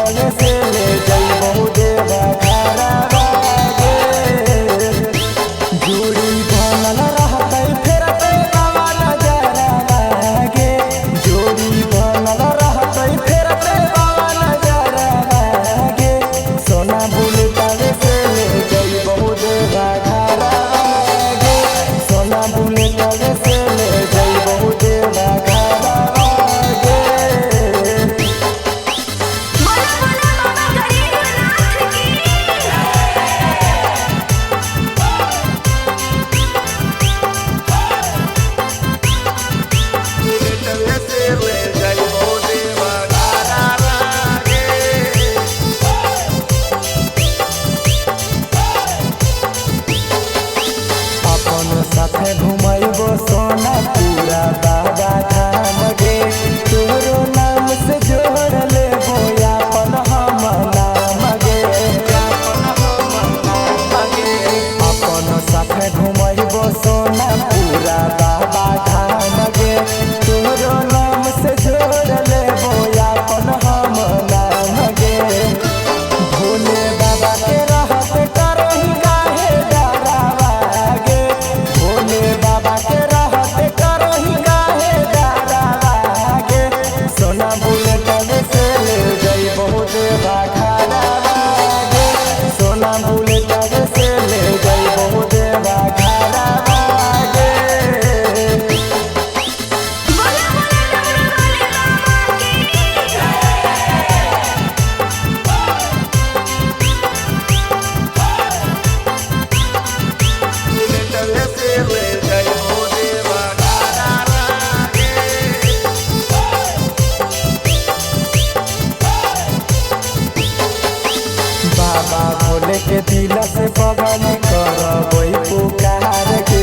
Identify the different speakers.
Speaker 1: तले से ले जइबहु देवा घरवा गे। जोड़ी बनल रहतै फेरतै बाबा नजरवा गे। जोड़ी बनल रहतै फेरतै बाबा नजरवा गे। सोना बुलेट तले से ले जइबहु देवा घरवा गे। सोना बुलेट तले से ले जइबहु देवा घरवा गे।
Speaker 2: बोला बोला बाबा गरीबनाथ की।
Speaker 1: बुलेट तले से ले जइबहु देवा घरवा गे। अपन साथे घुमैबो सोना पूरा बाबा धाम गे। तोरो नाम से जोड़ लेबो अपन हम नाम गे। अपन साथे घुमैबो सोना पूरा बाबा धाम गे। तोरो नाम से जोड़ लेबो अपन हम नाम गे। भोले बाबा के रहत करही काहे डरावा गे। भोले बाबा के रहत करही काहे डरावा गे। सोना बुलेट तले से ले जइबहु देवा घरवा गे। सोना बुलेट तले से ले जइबहु देवा घरवा गे।
Speaker 2: बोला बोला डमरू वाले बाबा की।
Speaker 1: बुलेट तले से ले जइबहु देवा घरवा गे। बाबा भोले के दिल से बगल करबै पुकार के।